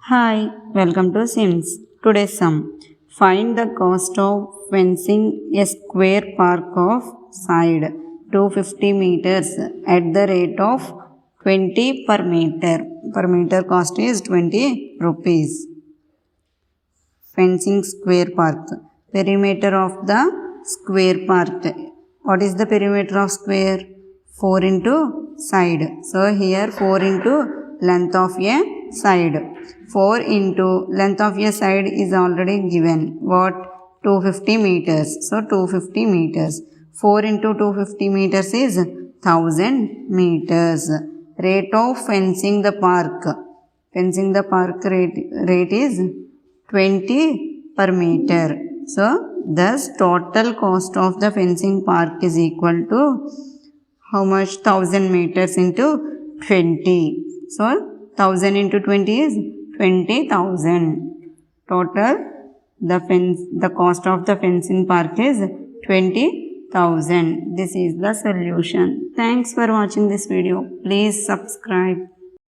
Hi, welcome to Sims. Today's sum. Find the cost of fencing a square park of side 250 meters at the rate of 20 per meter. Per meter cost is 20 rupees. Fencing square park. Perimeter of the square park. What is the perimeter of square? 4 into side. So here 4 into length of a side. 4 into length of a side is already given. What? 250 meters. So 250 meters. 4 into 250 meters is 1000 meters. Rate of fencing the park. Fencing the park rate is 20 per meter. So thus total cost of the fencing park is equal to how much? 1000 meters into 20. So 1000 into 20 is 20,000. Total the cost of the fencing park is 20,000. This is the solution. Thanks for watching this video. Please subscribe.